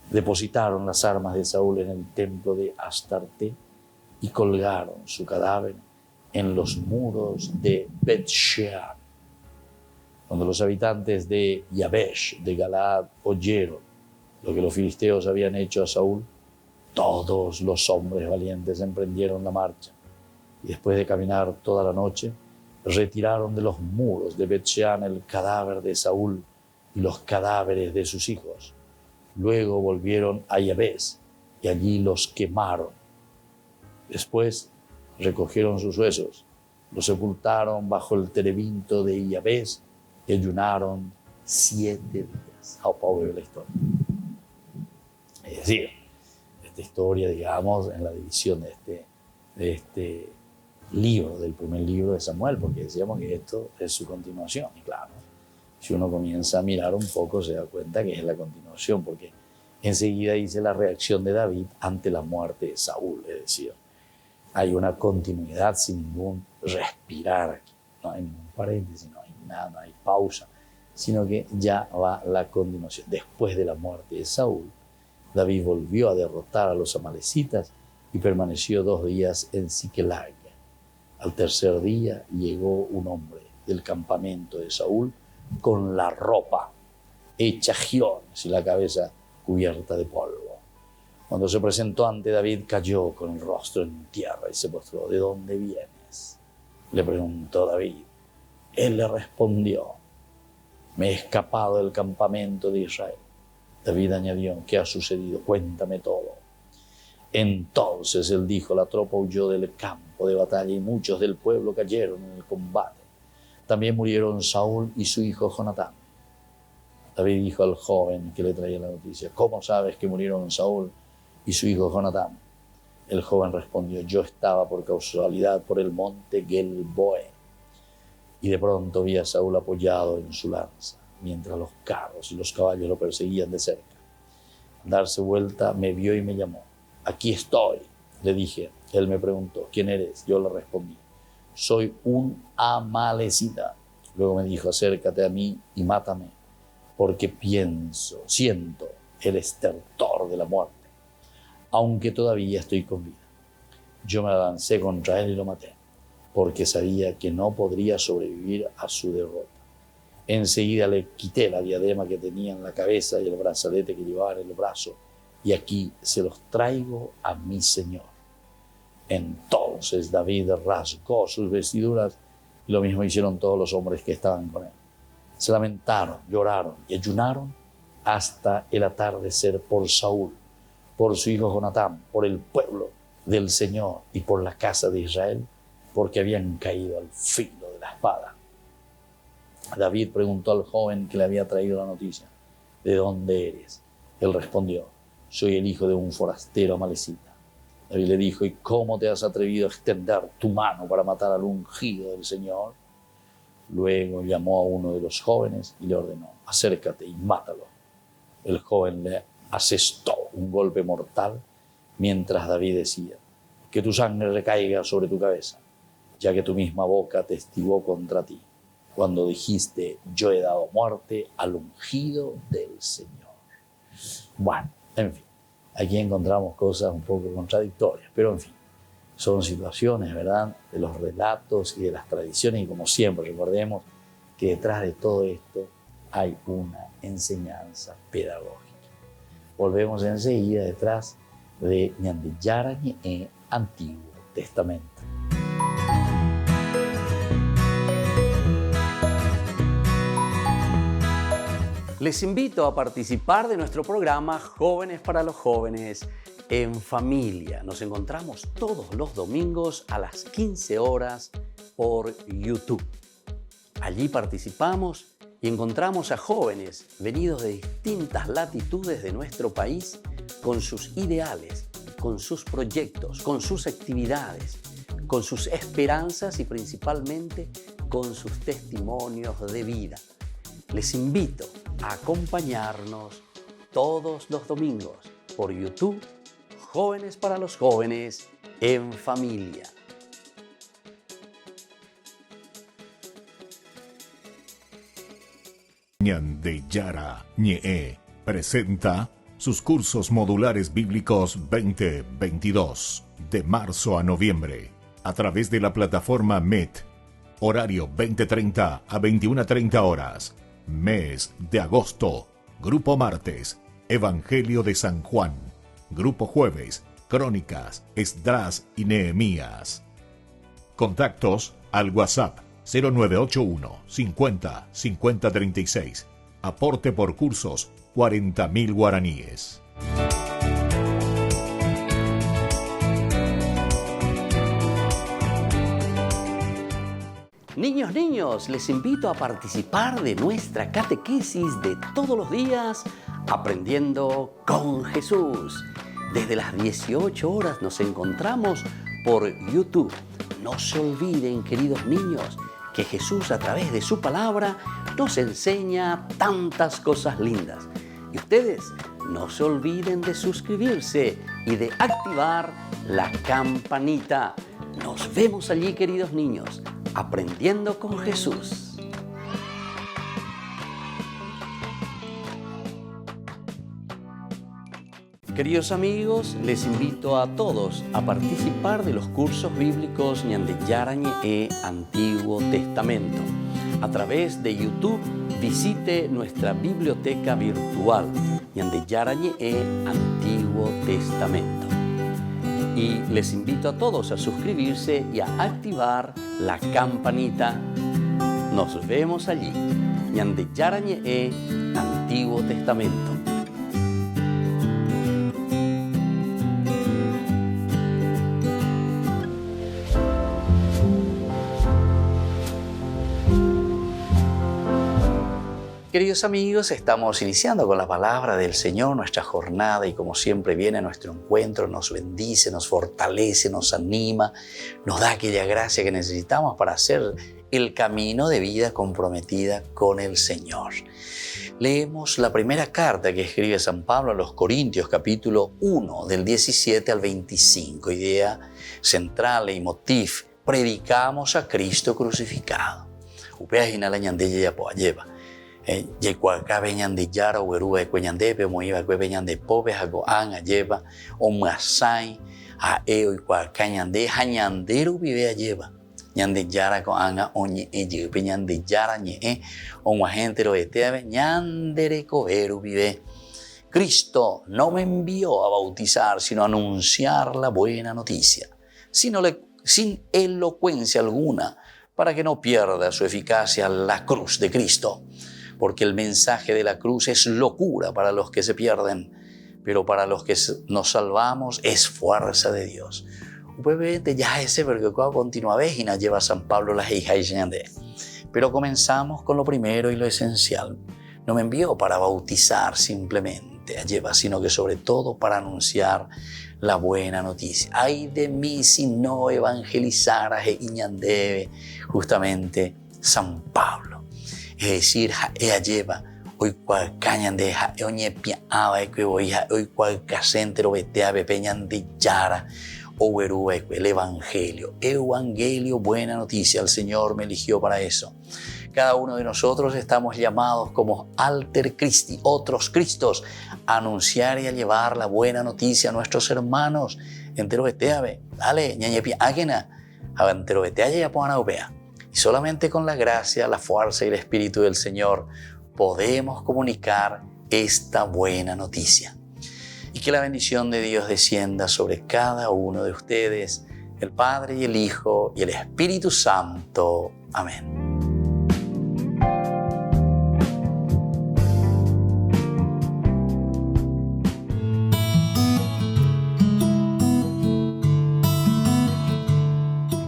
Depositaron las armas de Saúl en el templo de Astarte y colgaron su cadáver en los muros de Bet-shean. Cuando los habitantes de Yabesh, de Galaad, oyeron lo que los filisteos habían hecho a Saúl, todos los hombres valientes emprendieron la marcha y después de caminar toda la noche, retiraron de los muros de Bet-shean el cadáver de Saúl y los cadáveres de sus hijos. Luego volvieron a Yabes y allí los quemaron. Después recogieron sus huesos, los sepultaron bajo el terebinto de Yahvé y ayunaron 7 días. Ao pobre de la historia. Es decir, esta historia, digamos, en la división de este libro, del primer libro de Samuel, porque decíamos que esto es su continuación. Y claro, si uno comienza a mirar un poco, se da cuenta que es la continuación, porque enseguida dice la reacción de David ante la muerte de Saúl. Es decir, hay una continuidad sin ningún respirar aquí. No hay ningún paréntesis, no hay nada, no hay pausa, sino que ya va la continuación. Después de la muerte de Saúl, David volvió a derrotar a los amalecitas y permaneció 2 días en Siquelag. Al tercer día llegó un hombre del campamento de Saúl con la ropa hecha jirones y la cabeza cubierta de polvo. Cuando se presentó ante David, cayó con el rostro en tierra y se postró. ¿De dónde vienes?, le preguntó David. Él le respondió: me he escapado del campamento de Israel. David añadió: ¿qué ha sucedido? Cuéntame todo. Entonces él dijo: la tropa huyó del campo de batalla y muchos del pueblo cayeron en el combate. También murieron Saúl y su hijo Jonatán. David dijo al joven que le traía la noticia: ¿cómo sabes que murieron Saúl y su hijo Jonatán? El joven respondió: yo estaba por casualidad por el monte Gelboe y de pronto vi a Saúl apoyado en su lanza, mientras los carros y los caballos lo perseguían de cerca. Al darse vuelta me vio y me llamó. Aquí estoy, le dije. Él me preguntó: ¿quién eres? Yo le respondí: soy un amalecita. Luego me dijo: acércate a mí y mátame, porque siento el estertor de la muerte, aunque todavía estoy con vida. Yo me lancé contra él y lo maté, porque sabía que no podría sobrevivir a su derrota. Enseguida le quité la diadema que tenía en la cabeza y el brazalete que llevaba en el brazo, y aquí se los traigo a mi señor. Entonces David rasgó sus vestiduras, y lo mismo hicieron todos los hombres que estaban con él. Se lamentaron, lloraron y ayunaron hasta el atardecer por Saúl, por su hijo Jonatán, por el pueblo del Señor y por la casa de Israel, porque habían caído al filo de la espada. David preguntó al joven que le había traído la noticia: ¿de dónde eres? Él respondió: soy el hijo de un forastero amalecita. David le dijo: ¿y cómo te has atrevido a extender tu mano para matar al ungido del Señor? Luego llamó a uno de los jóvenes y le ordenó: acércate y mátalo. El joven le asestó un golpe mortal mientras David decía: que tu sangre recaiga sobre tu cabeza, ya que tu misma boca testiguó contra ti, cuando dijiste: yo he dado muerte al ungido del Señor. Bueno, en fin, aquí encontramos cosas un poco contradictorias, pero en fin, son situaciones, ¿verdad?, de los relatos y de las tradiciones, y como siempre recordemos que detrás de todo esto hay una enseñanza pedagógica. Volvemos enseguida detrás de Ñande Yarañe en Antiguo Testamento. Les invito a participar de nuestro programa Jóvenes para los Jóvenes en Familia. Nos encontramos todos los domingos a las 15 horas por YouTube. Allí participamos y encontramos a jóvenes venidos de distintas latitudes de nuestro país con sus ideales, con sus proyectos, con sus actividades, con sus esperanzas y principalmente con sus testimonios de vida. Les invito a acompañarnos todos los domingos por YouTube, Jóvenes para los Jóvenes en Familia. Ñande Yarañe presenta sus cursos modulares bíblicos 2022 de marzo a noviembre a través de la plataforma Meet, horario 20:30 a 21:30 horas. Mes de agosto, Grupo Martes, Evangelio de San Juan. Grupo Jueves, Crónicas, Esdras y Nehemías. Contactos al WhatsApp 0981 50 50 36. Aporte por cursos 40.000 guaraníes. Niños, les invito a participar de nuestra catequesis de todos los días, Aprendiendo con Jesús. Desde las 18 horas nos encontramos por YouTube. No se olviden, queridos niños, que Jesús a través de su palabra nos enseña tantas cosas lindas. Y ustedes no se olviden de suscribirse y de activar la campanita. Nos vemos allí, queridos niños, Aprendiendo con Jesús. Queridos amigos, les invito a todos a participar de los cursos bíblicos Ñande Yarañe Antiguo Testamento. A través de YouTube, visite nuestra biblioteca virtual Ñande Yarañe Antiguo Testamento. Y les invito a todos a suscribirse y a activar la campanita. Nos vemos allí. Ñande Yarañe Antiguo Testamento. Queridos amigos, estamos iniciando con la palabra del Señor nuestra jornada y como siempre viene a nuestro encuentro, nos bendice, nos fortalece, nos anima, nos da aquella gracia que necesitamos para hacer el camino de vida comprometida con el Señor. Leemos la primera carta que escribe San Pablo a los Corintios, capítulo 1, del 17 al 25. Idea central y motif: predicamos a Cristo crucificado. Upeajina la ñandella ya poalleva. Yecuacabe ñande yara uerúa ecueñandepe moiba cuebe ñande pobe jagoán alleva omasai a eo y cuaca ñande jañandero vive alleva ñande yara coanga oñe yepe ñande yara ñe omuagentero eteave ñandere coveru vive. Cristo no me envió a bautizar sino a anunciar la buena noticia sin elocuencia alguna, para que no pierda su eficacia la cruz de Cristo. Porque el mensaje de la cruz es locura para los que se pierden, pero para los que nos salvamos es fuerza de Dios. Obviamente ya ese versículo continúa vez y nos lleva a San Pablo las hijas de. Pero comenzamos con lo primero y lo esencial. No me envió para bautizar simplemente, sino que sobre todo para anunciar la buena noticia. Ay de mí si no evangelizara justamente San Pablo. Es decir, ella lleva hoy cual cañan de oñe piaba que hoy cual casentero betea bepeñan de yara o el evangelio, buena noticia. El Señor me eligió para eso. Cada uno de nosotros estamos llamados como alter Christi, otros Cristos, a anunciar y a llevar la buena noticia a nuestros hermanos. Entero betea dale ñañe piagena a entero betea ya puana upea. Y solamente con la gracia, la fuerza y el Espíritu del Señor podemos comunicar esta buena noticia. Y que la bendición de Dios descienda sobre cada uno de ustedes, el Padre y el Hijo y el Espíritu Santo. Amén.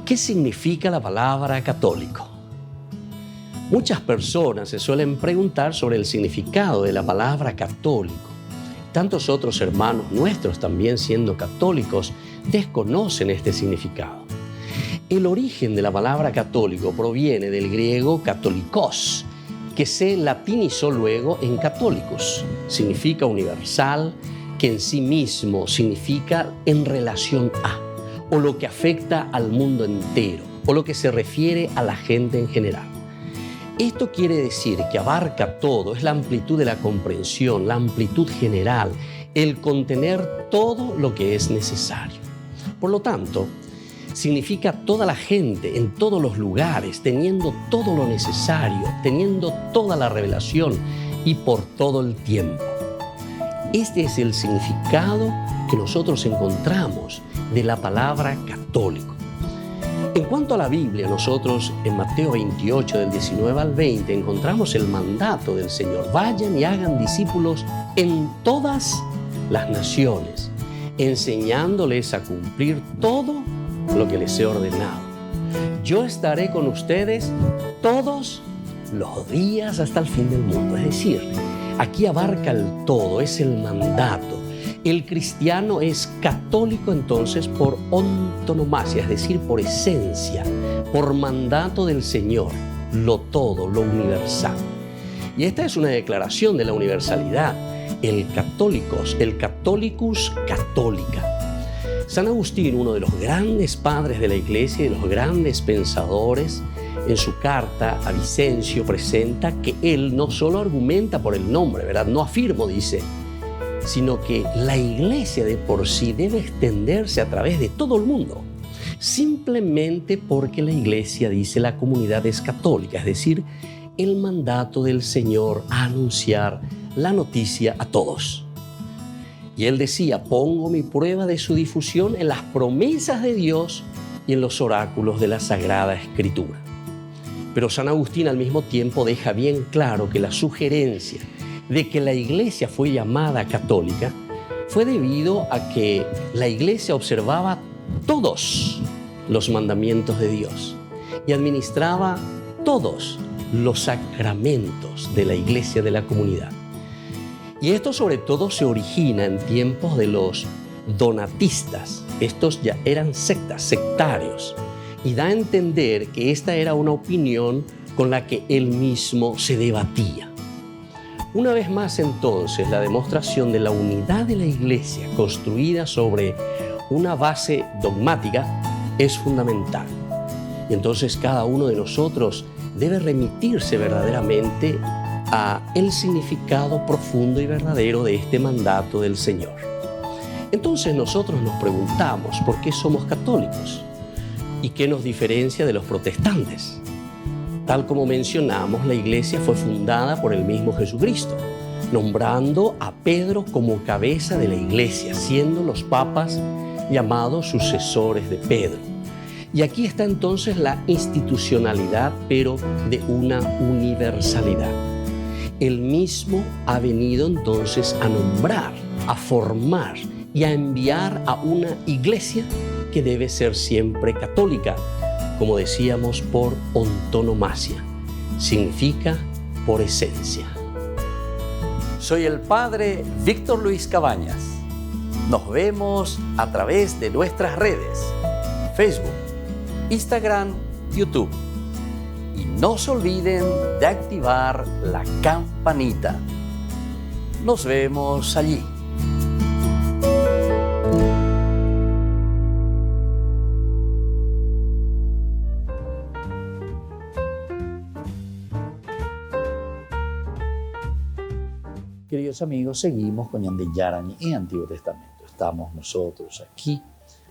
¿Qué significa la palabra católico? Muchas personas se suelen preguntar sobre el significado de la palabra católico. Tantos otros hermanos nuestros, también siendo católicos, desconocen este significado. El origen de la palabra católico proviene del griego katolikos, que se latinizó luego en católicos. Significa universal, que en sí mismo significa en relación a, o lo que afecta al mundo entero, o lo que se refiere a la gente en general. Esto quiere decir que abarca todo, es la amplitud de la comprensión, la amplitud general, el contener todo lo que es necesario. Por lo tanto, significa toda la gente, en todos los lugares, teniendo todo lo necesario, teniendo toda la revelación y por todo el tiempo. Este es el significado que nosotros encontramos de la palabra católico. En cuanto a la Biblia, nosotros en Mateo 28, del 19 al 20, encontramos el mandato del Señor. Vayan y hagan discípulos en todas las naciones, enseñándoles a cumplir todo lo que les he ordenado. yo estaré con ustedes todos los días hasta el fin del mundo. Es decir, aquí abarca el todo, es el mandato. El cristiano es católico entonces por antonomasia, es decir, por esencia, por mandato del Señor, lo todo, lo universal. Y esta es una declaración de la universalidad, el Catholicus Catholica. San Agustín, uno de los grandes padres de la Iglesia y de los grandes pensadores, en su carta a Vicencio presenta que él no solo argumenta por el nombre, ¿verdad? No afirmo, dice, sino que la Iglesia de por sí debe extenderse a través de todo el mundo, simplemente porque la Iglesia, dice, la comunidad es católica, es decir, el mandato del Señor a anunciar la noticia a todos. Y él decía, pongo mi prueba de su difusión en las promesas de Dios y en los oráculos de la Sagrada Escritura. Pero San Agustín al mismo tiempo deja bien claro que la sugerencia de que la Iglesia fue llamada católica fue debido a que la Iglesia observaba todos los mandamientos de Dios y administraba todos los sacramentos de la Iglesia de la comunidad. Y esto sobre todo se origina en tiempos de los donatistas. Estos ya eran sectarios, y da a entender que esta era una opinión con la que él mismo se debatía. Una vez más entonces, la demostración de la unidad de la Iglesia construida sobre una base dogmática es fundamental. Y entonces cada uno de nosotros debe remitirse verdaderamente a el significado profundo y verdadero de este mandato del Señor. Entonces nosotros nos preguntamos por qué somos católicos y qué nos diferencia de los protestantes. Tal como mencionamos, la Iglesia fue fundada por el mismo Jesucristo, nombrando a Pedro como cabeza de la Iglesia, siendo los papas llamados sucesores de Pedro. Y aquí está entonces la institucionalidad, pero de una universalidad. Él mismo ha venido entonces a nombrar, a formar y a enviar a una iglesia que debe ser siempre católica, como decíamos, por antonomasia. Significa por esencia. Soy el Padre Víctor Luis Cabañas. Nos vemos a través de nuestras redes, Facebook, Instagram, YouTube. Y no se olviden de activar la campanita. Nos vemos allí. Queridos amigos, seguimos con Ñande Yarañé en Antiguo Testamento. Estamos nosotros aquí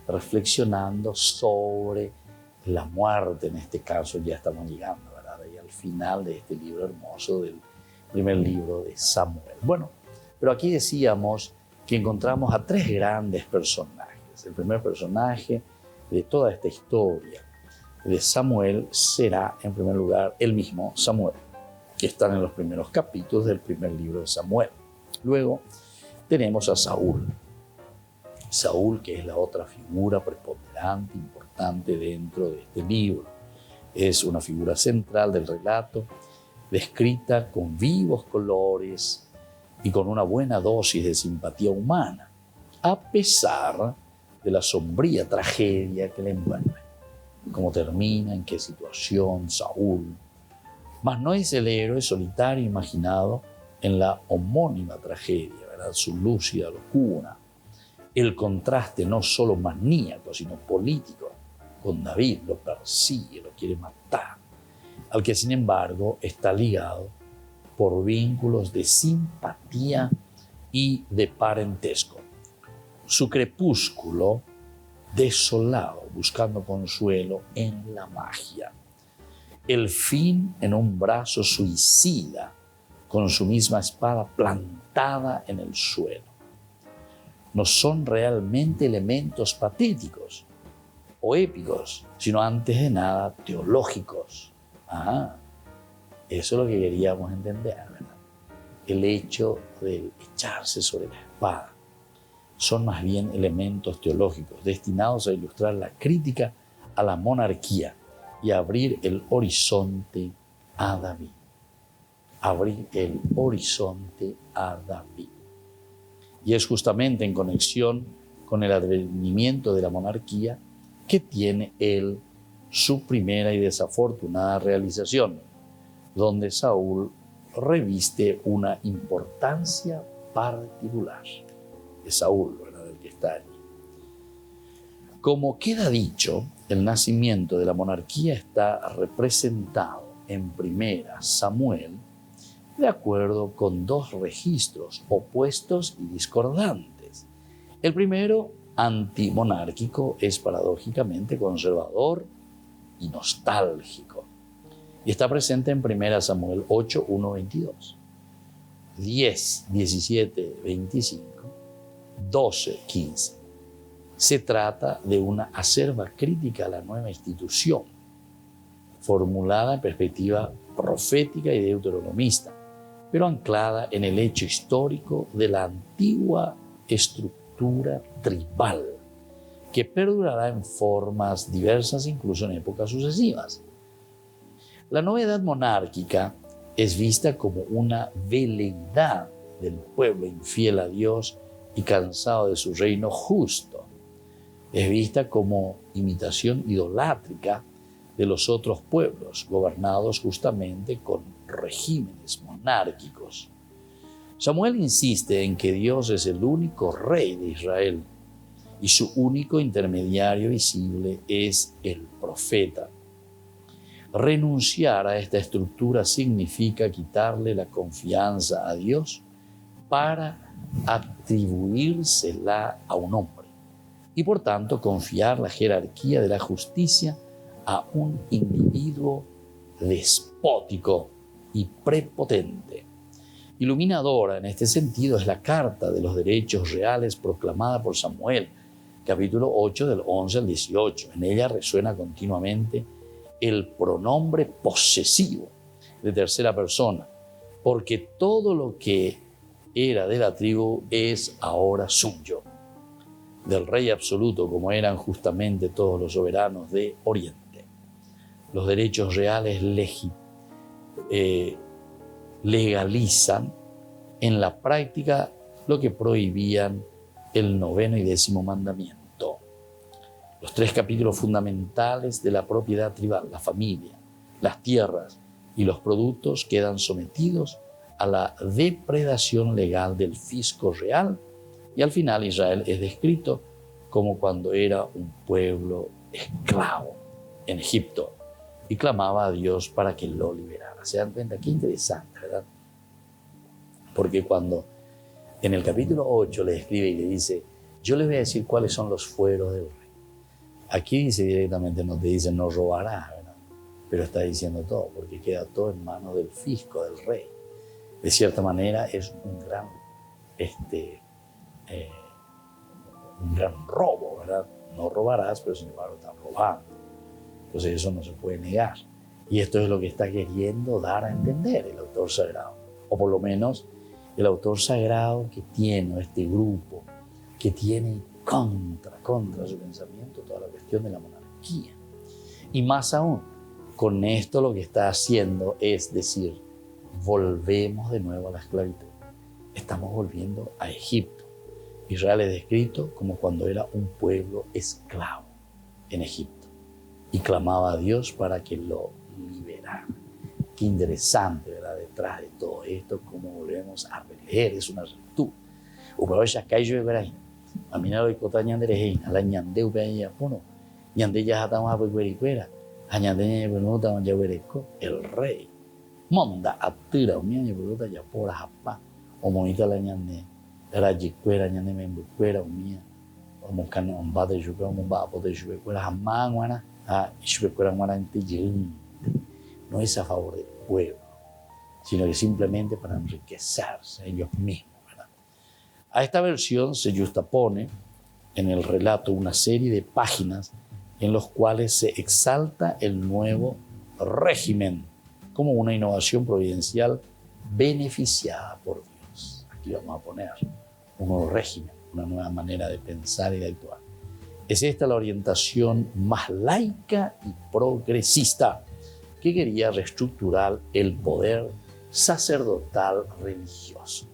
reflexionando sobre la muerte. En este caso ya estamos llegando, ¿verdad? Y al final de este libro hermoso, del primer libro de Samuel. Bueno, pero aquí decíamos que encontramos a tres grandes personajes. El primer personaje de toda esta historia de Samuel será, en primer lugar, el mismo Samuel, que están en los primeros capítulos del primer libro de Samuel. Luego tenemos a Saúl. Saúl, que es la otra figura preponderante, importante dentro de este libro. Es una figura central del relato, descrita con vivos colores y con una buena dosis de simpatía humana, a pesar de la sombría tragedia que le envuelve. Cómo termina, en qué situación Saúl. Mas no es el héroe solitario imaginado en la homónima tragedia, ¿verdad? Su lúcida locura. El contraste no solo maníaco, sino político, con David. Lo persigue, lo quiere matar, al que sin embargo está ligado por vínculos de simpatía y de parentesco. Su crepúsculo desolado, buscando consuelo en la magia. El fin en un brazo suicida, con su misma espada plantada en el suelo. No son realmente elementos patéticos o épicos, sino antes de nada teológicos. Eso es lo que queríamos entender, ¿verdad? El hecho de echarse sobre la espada son más bien elementos teológicos destinados a ilustrar la crítica a la monarquía y abrir el horizonte a David. Abrir el horizonte a David. Y es justamente en conexión con el advenimiento de la monarquía que tiene él su primera y desafortunada realización, donde Saúl reviste una importancia particular. Es Saúl, ¿verdad?, el que está allí. Como queda dicho, el nacimiento de la monarquía está representado en 1 Samuel de acuerdo con dos registros opuestos y discordantes. El primero, antimonárquico, es paradójicamente conservador y nostálgico. Y está presente en 1 Samuel 8, 1, 22, 10, 17, 25, 12, 15. Se trata de una acerba crítica a la nueva institución, formulada en perspectiva profética y deuteronomista, pero anclada en el hecho histórico de la antigua estructura tribal, que perdurará en formas diversas incluso en épocas sucesivas. La novedad monárquica es vista como una veleidad del pueblo infiel a Dios y cansado de su reino justo. Es vista como imitación idolátrica de los otros pueblos gobernados justamente con regímenes monárquicos. Samuel insiste en que Dios es el único rey de Israel y su único intermediario visible es el profeta. Renunciar a esta estructura significa quitarle la confianza a Dios para atribuírsela a un hombre y por tanto confiar la jerarquía de la justicia a un individuo despótico y prepotente. Iluminadora en este sentido es la Carta de los Derechos Reales proclamada por Samuel, capítulo 8 del 11 al 18. En ella resuena continuamente el pronombre posesivo de tercera persona, porque todo lo que era de la tribu es ahora suyo, del rey absoluto, como eran justamente todos los soberanos de Oriente. Los derechos reales legalizan en la práctica lo que prohibían el 9º y 10º mandamiento. Los 3 capítulos fundamentales de la propiedad tribal, la familia, las tierras y los productos quedan sometidos a la depredación legal del fisco real, y al final Israel es descrito como cuando era un pueblo esclavo en Egipto y clamaba a Dios para que lo liberara. ¿Se dan cuenta? Qué interesante, ¿verdad? Porque cuando en el capítulo 8 le escribe y le dice, yo les voy a decir cuáles son los fueros del rey. Aquí dice directamente, no te dice no robarás, ¿verdad? Pero está diciendo todo, porque queda todo en manos del fisco, del rey. De cierta manera es un gran robo, ¿verdad? No robarás, pero sin embargo están robando. Entonces eso no se puede negar. Y esto es lo que está queriendo dar a entender el autor sagrado. O por lo menos el autor sagrado que tiene, este grupo, que tiene contra su pensamiento toda la cuestión de la monarquía. Y más aún, con esto lo que está haciendo es decir, volvemos de nuevo a la esclavitud. Estamos volviendo a Egipto. Israel es descrito como cuando era un pueblo esclavo en Egipto y clamaba a Dios para que lo liberara. Qué interesante, ¿verdad? Detrás de todo esto, cómo volvemos a releer, es una virtud. Pero ya cayó de verdad. A mí no lo que ñanderejeina, la ñandeu peña puno, ñande ya estamos a pecuericuera, a ñande pregunta ya vereco, el rey. Monda atira, o mía pregunta ya por ajapa, o monita la ñande, la yicuera, ñande me embucuera, o mía, o mocane un bate yuca, un bapo de yucuera, jamás, guana, a yucuera, guana, no es a favor del pueblo, sino que simplemente para enriquecerse ellos mismos. A esta versión se justapone en el relato una serie de páginas en los cuales se exalta el nuevo régimen como una innovación providencial beneficiada por Dios. Aquí vamos a poner un nuevo régimen, una nueva manera de pensar y de actuar. Es esta la orientación más laica y progresista que quería reestructurar el poder sacerdotal religioso.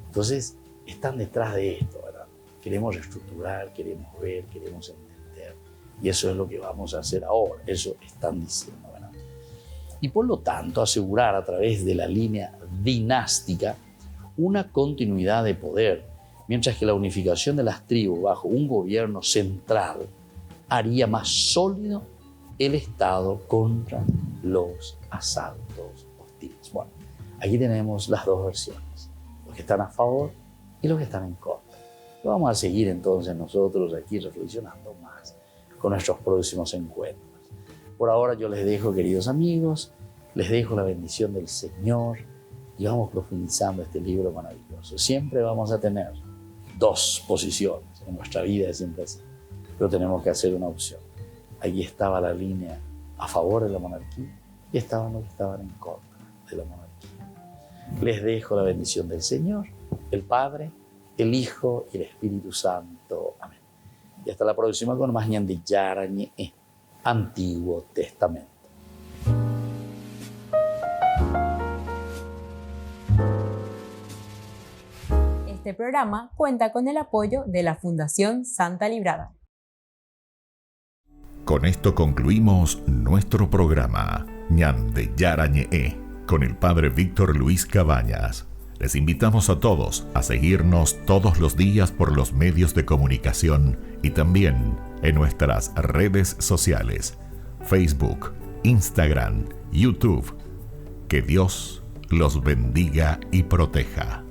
Entonces, están detrás de esto, ¿verdad? Queremos reestructurar, queremos ver, queremos entender. Y eso es lo que vamos a hacer ahora. Eso están diciendo, ¿verdad? Y por lo tanto, asegurar a través de la línea dinástica una continuidad de poder, mientras que la unificación de las tribus bajo un gobierno central haría más sólido el Estado contra los asaltos hostiles. Bueno, aquí tenemos las dos versiones, los que están a favor y los que están en contra. Lo vamos a seguir entonces nosotros aquí reflexionando más con nuestros próximos encuentros. Por ahora yo les dejo, queridos amigos, les dejo la bendición del Señor y vamos profundizando este libro maravilloso. Siempre vamos a tener dos posiciones, en nuestra vida es siempre así, pero tenemos que hacer una opción. Aquí estaba la línea a favor de la monarquía y estaban los que estaban en contra de la monarquía. Les dejo la bendición del Señor, el Padre, el Hijo y el Espíritu Santo. Amén. Y hasta la próxima con más Ñande Yara Ñe, Antiguo Testamento. Este programa cuenta con el apoyo de la Fundación Santa Librada. Con esto concluimos nuestro programa Ñande Yara Ñe con el Padre Víctor Luis Cabañas. Les invitamos a todos a seguirnos todos los días por los medios de comunicación y también en nuestras redes sociales, Facebook, Instagram, YouTube. Que Dios los bendiga y proteja.